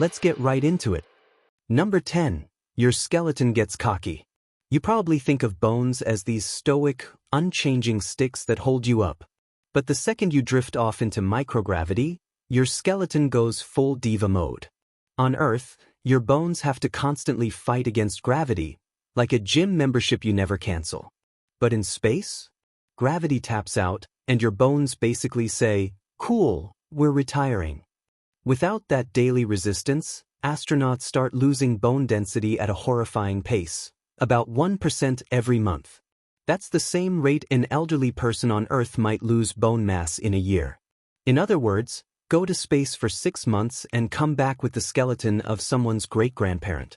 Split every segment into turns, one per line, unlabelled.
Let's get right into it. Number 10. Your skeleton gets cocky. You probably think of bones as these stoic, unchanging sticks that hold you up. But the second you drift off into microgravity, your skeleton goes full diva mode. On Earth, your bones have to constantly fight against gravity, like a gym membership you never cancel. But in space, gravity taps out, and your bones basically say, "Cool, we're retiring." Without that daily resistance, astronauts start losing bone density at a horrifying pace, about 1% every month. That's the same rate an elderly person on Earth might lose bone mass in a year. In other words, go to space for 6 months and come back with the skeleton of someone's great-grandparent.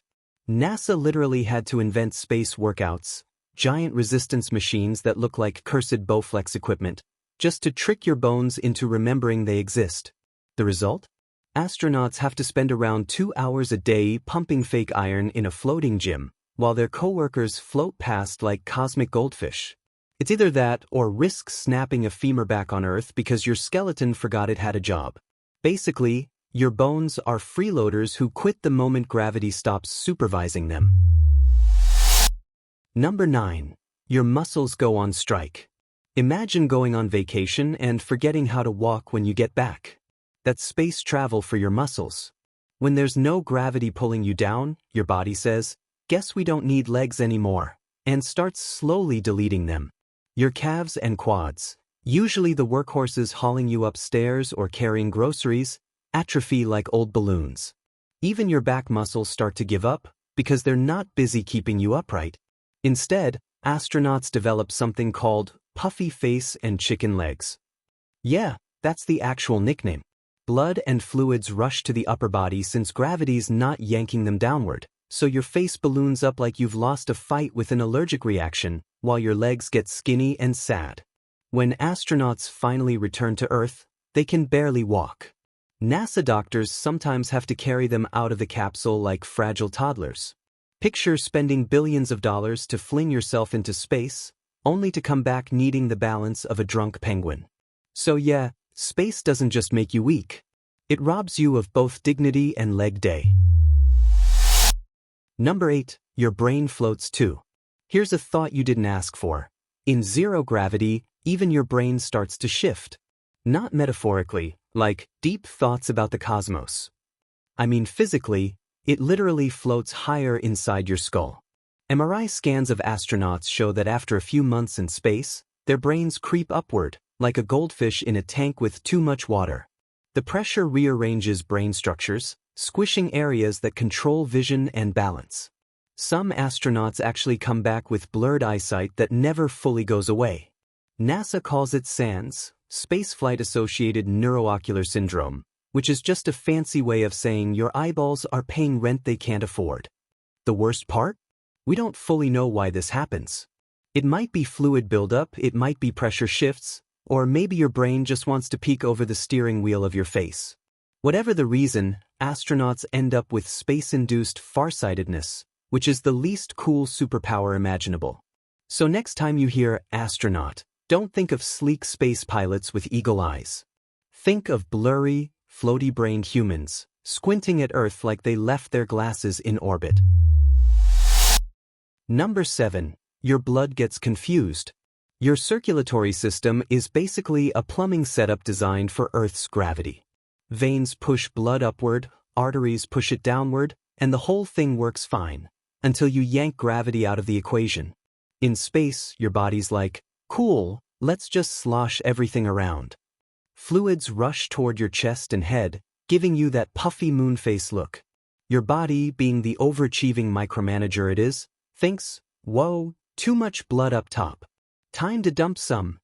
NASA literally had to invent space workouts, giant resistance machines that look like cursed Bowflex equipment, just to trick your bones into remembering they exist. The result? Astronauts have to spend around 2 hours a day pumping fake iron in a floating gym, while their coworkers float past like cosmic goldfish. It's either that or risk snapping a femur back on Earth because your skeleton forgot it had a job. Basically, your bones are freeloaders who quit the moment gravity stops supervising them. Number 9. Your muscles go on strike. Imagine going on vacation and forgetting how to walk when you get back. That's space travel for your muscles. When there's no gravity pulling you down, your body says, "Guess we don't need legs anymore," and starts slowly deleting them. Your calves and quads, usually the workhorses hauling you upstairs or carrying groceries, atrophy like old balloons. Even your back muscles start to give up because they're not busy keeping you upright. Instead, astronauts develop something called puffy face and chicken legs. Yeah, that's the actual nickname. Blood and fluids rush to the upper body since gravity's not yanking them downward, so your face balloons up like you've lost a fight with an allergic reaction, while your legs get skinny and sad. When astronauts finally return to Earth, they can barely walk. NASA doctors sometimes have to carry them out of the capsule like fragile toddlers. Picture spending billions of dollars to fling yourself into space, only to come back needing the balance of a drunk penguin. So yeah, space doesn't just make you weak. It robs you of both dignity and leg day. Number 8. Your brain floats too. Here's a thought you didn't ask for. In zero gravity, even your brain starts to shift. Not metaphorically, like deep thoughts about the cosmos. I mean physically, it literally floats higher inside your skull. MRI scans of astronauts show that after a few months in space, their brains creep upward, like a goldfish in a tank with too much water. The pressure rearranges brain structures, squishing areas that control vision and balance. Some astronauts actually come back with blurred eyesight that never fully goes away. NASA calls it SANS, spaceflight-associated neuroocular syndrome, which is just a fancy way of saying your eyeballs are paying rent they can't afford. The worst part? We don't fully know why this happens. It might be fluid buildup, it might be pressure shifts, or maybe your brain just wants to peek over the steering wheel of your face. Whatever the reason, astronauts end up with space-induced farsightedness, which is the least cool superpower imaginable. So next time you hear astronaut, don't think of sleek space pilots with eagle eyes. Think of blurry, floaty-brained humans, squinting at Earth like they left their glasses in orbit. Number 7. Your blood gets confused. Your circulatory system is basically a plumbing setup designed for Earth's gravity. Veins push blood upward, arteries push it downward, and the whole thing works fine, until you yank gravity out of the equation. In space, your body's like, "Cool, let's just slosh everything around." Fluids rush toward your chest and head, giving you that puffy moon face look. Your body, being the overachieving micromanager it is, thinks, "Whoa, too much blood up top. Time to dump some."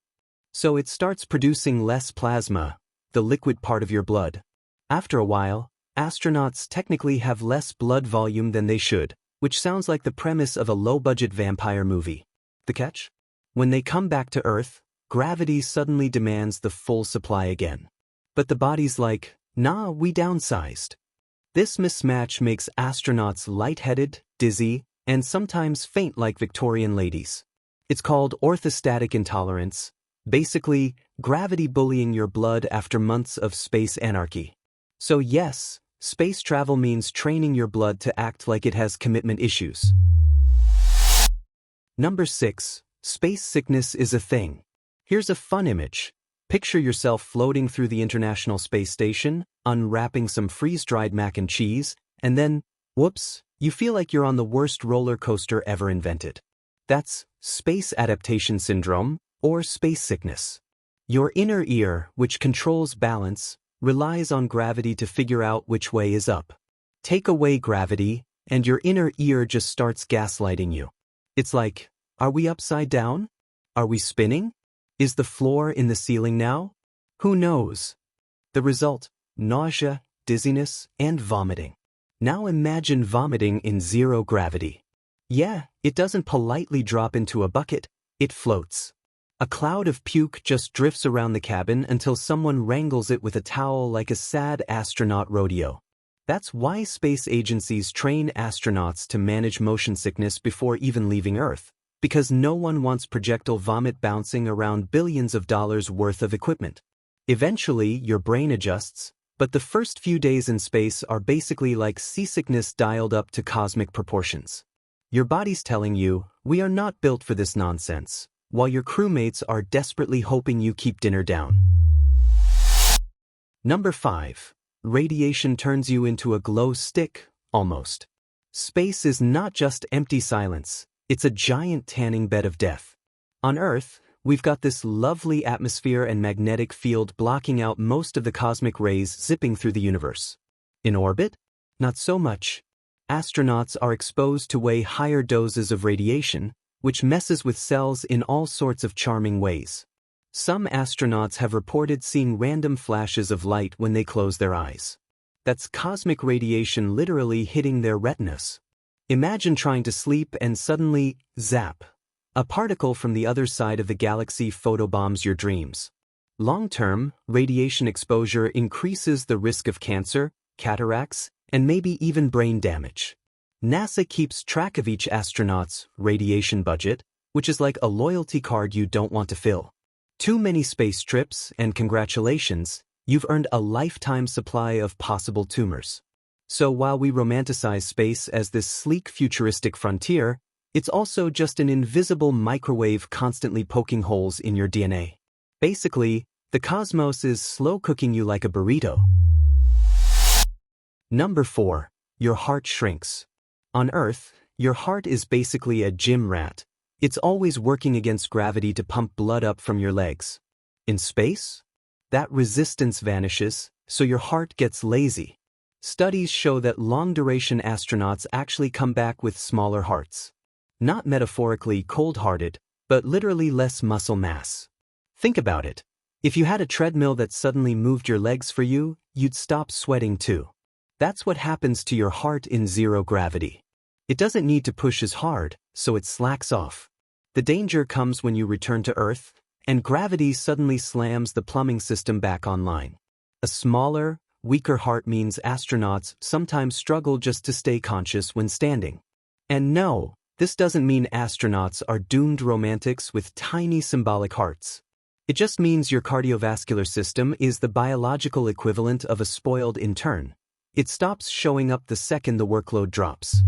So it starts producing less plasma, the liquid part of your blood. After a while, astronauts technically have less blood volume than they should, which sounds like the premise of a low-budget vampire movie. The catch? When they come back to Earth, gravity suddenly demands the full supply again. But the body's like, "Nah, we downsized." This mismatch makes astronauts lightheaded, dizzy, and sometimes faint like Victorian ladies. It's called orthostatic intolerance, basically gravity bullying your blood after months of space anarchy. So yes, Space travel means training your blood to act like it has commitment issues. Number 6. Space sickness is a thing. Here's a fun image. Picture yourself floating through the International Space Station, unwrapping some freeze-dried mac and cheese, and then, whoops, you feel like you're on the worst roller coaster ever invented. That's space adaptation syndrome, or space sickness. Your inner ear, which controls balance, relies on gravity to figure out which way is up. Take away gravity, and your inner ear just starts gaslighting you. It's like, are we upside down? Are we spinning? Is the floor in the ceiling now? Who knows? The result, nausea, dizziness, and vomiting. Now imagine vomiting in zero gravity. Yeah, it doesn't politely drop into a bucket, it floats. A cloud of puke just drifts around the cabin until someone wrangles it with a towel like a sad astronaut rodeo. That's why space agencies train astronauts to manage motion sickness before even leaving Earth, because no one wants projectile vomit bouncing around billions of dollars worth of equipment. Eventually, your brain adjusts, but the first few days in space are basically like seasickness dialed up to cosmic proportions. Your body's telling you, we are not built for this nonsense, while your crewmates are desperately hoping you keep dinner down. Number 5. Radiation turns you into a glow stick, almost. Space is not just empty silence, it's a giant tanning bed of death. On Earth, we've got this lovely atmosphere and magnetic field blocking out most of the cosmic rays zipping through the universe. In orbit? Not so much. Astronauts are exposed to way higher doses of radiation, which messes with cells in all sorts of charming ways. Some astronauts have reported seeing random flashes of light when they close their eyes. That's cosmic radiation literally hitting their retinas. Imagine trying to sleep and suddenly, zap. A particle from the other side of the galaxy photobombs your dreams. Long-term, radiation exposure increases the risk of cancer, cataracts, and maybe even brain damage. NASA keeps track of each astronaut's radiation budget, which is like a loyalty card you don't want to fill. Too many space trips, and congratulations, you've earned a lifetime supply of possible tumors. So while we romanticize space as this sleek futuristic frontier, it's also just an invisible microwave constantly poking holes in your DNA. Basically, the cosmos is slow cooking you like a burrito. Number 4. Your heart shrinks. On Earth, your heart is basically a gym rat. It's always working against gravity to pump blood up from your legs. In space? That resistance vanishes, so your heart gets lazy. Studies show that long-duration astronauts actually come back with smaller hearts. Not metaphorically cold-hearted, but literally less muscle mass. Think about it. If you had a treadmill that suddenly moved your legs for you, you'd stop sweating too. That's what happens to your heart in zero gravity. It doesn't need to push as hard, so it slacks off. The danger comes when you return to Earth, and gravity suddenly slams the plumbing system back online. A smaller, weaker heart means astronauts sometimes struggle just to stay conscious when standing. And no, this doesn't mean astronauts are doomed romantics with tiny symbolic hearts. It just means your cardiovascular system is the biological equivalent of a spoiled intern. It stops showing up the second the workload drops.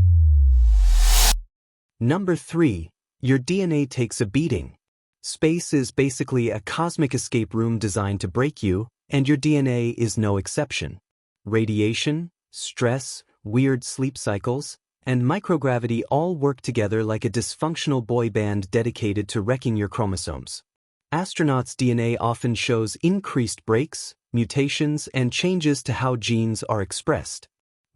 Number 3. Your DNA takes a beating. Space is basically a cosmic escape room designed to break you, and your DNA is no exception. Radiation, stress, weird sleep cycles, and microgravity all work together like a dysfunctional boy band dedicated to wrecking your chromosomes. Astronauts' DNA often shows increased breaks, mutations, and changes to how genes are expressed.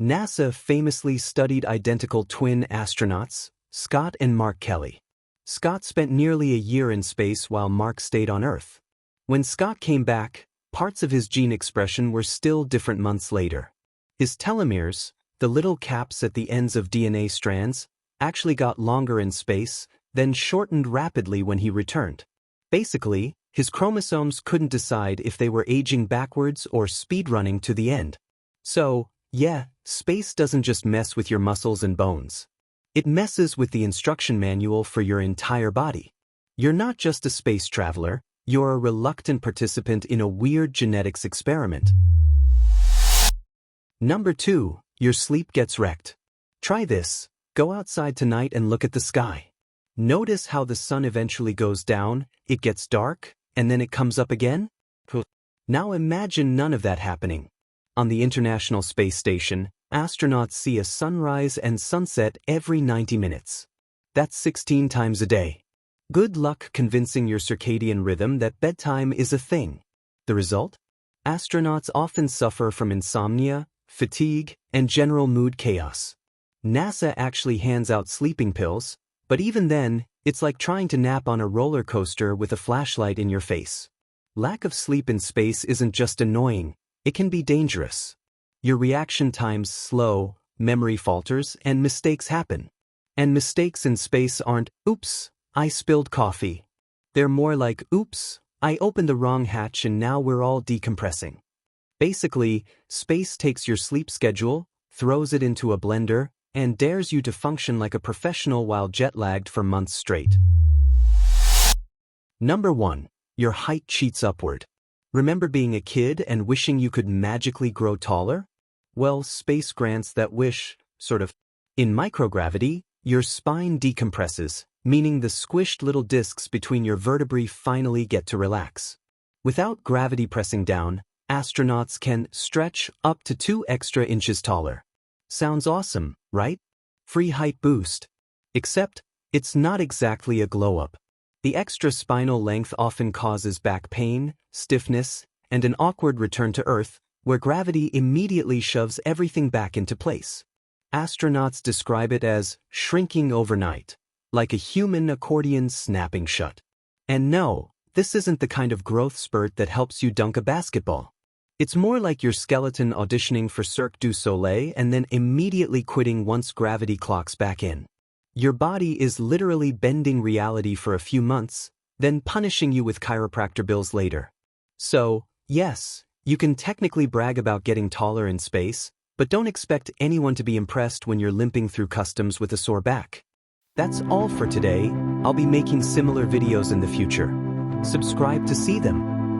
NASA famously studied identical twin astronauts, Scott and Mark Kelly. Scott spent nearly a year in space while Mark stayed on Earth. When Scott came back, parts of his gene expression were still different months later. His telomeres, the little caps at the ends of DNA strands, actually got longer in space, then shortened rapidly when he returned. Basically, his chromosomes couldn't decide if they were aging backwards or speedrunning to the end. So, yeah, space doesn't just mess with your muscles and bones. It messes with the instruction manual for your entire body. You're not just a space traveler, you're a reluctant participant in a weird genetics experiment. Number 2, your sleep gets wrecked. Try this. Go outside tonight and look at the sky. Notice how the sun eventually goes down, it gets dark, and then it comes up again? Now imagine none of that happening. On the International Space Station, astronauts see a sunrise and sunset every 90 minutes. That's 16 times a day. Good luck convincing your circadian rhythm that bedtime is a thing. The result? Astronauts often suffer from insomnia, fatigue, and general mood chaos. NASA actually hands out sleeping pills, but even then, it's like trying to nap on a roller coaster with a flashlight in your face. Lack of sleep in space isn't just annoying, it can be dangerous. Your reaction time's slow, memory falters, and mistakes happen. And mistakes in space aren't, oops, I spilled coffee. They're more like, oops, I opened the wrong hatch and now we're all decompressing. Basically, space takes your sleep schedule, throws it into a blender, and dares you to function like a professional while jet-lagged for months straight. Number 1. Your height cheats upward. Remember being a kid and wishing you could magically grow taller? Well, space grants that wish, sort of. In microgravity, your spine decompresses, meaning the squished little discs between your vertebrae finally get to relax. Without gravity pressing down, astronauts can stretch up to 2 extra inches taller. Sounds awesome, right? Free height boost. Except, it's not exactly a glow-up. The extra spinal length often causes back pain, stiffness, and an awkward return to Earth, where gravity immediately shoves everything back into place. Astronauts describe it as shrinking overnight, like a human accordion snapping shut. And no, this isn't the kind of growth spurt that helps you dunk a basketball. It's more like your skeleton auditioning for Cirque du Soleil and then immediately quitting once gravity clocks back in. Your body is literally bending reality for a few months, then punishing you with chiropractor bills later. So, yes, you can technically brag about getting taller in space, but don't expect anyone to be impressed when you're limping through customs with a sore back. That's all for today. I'll be making similar videos in the future. Subscribe to see them.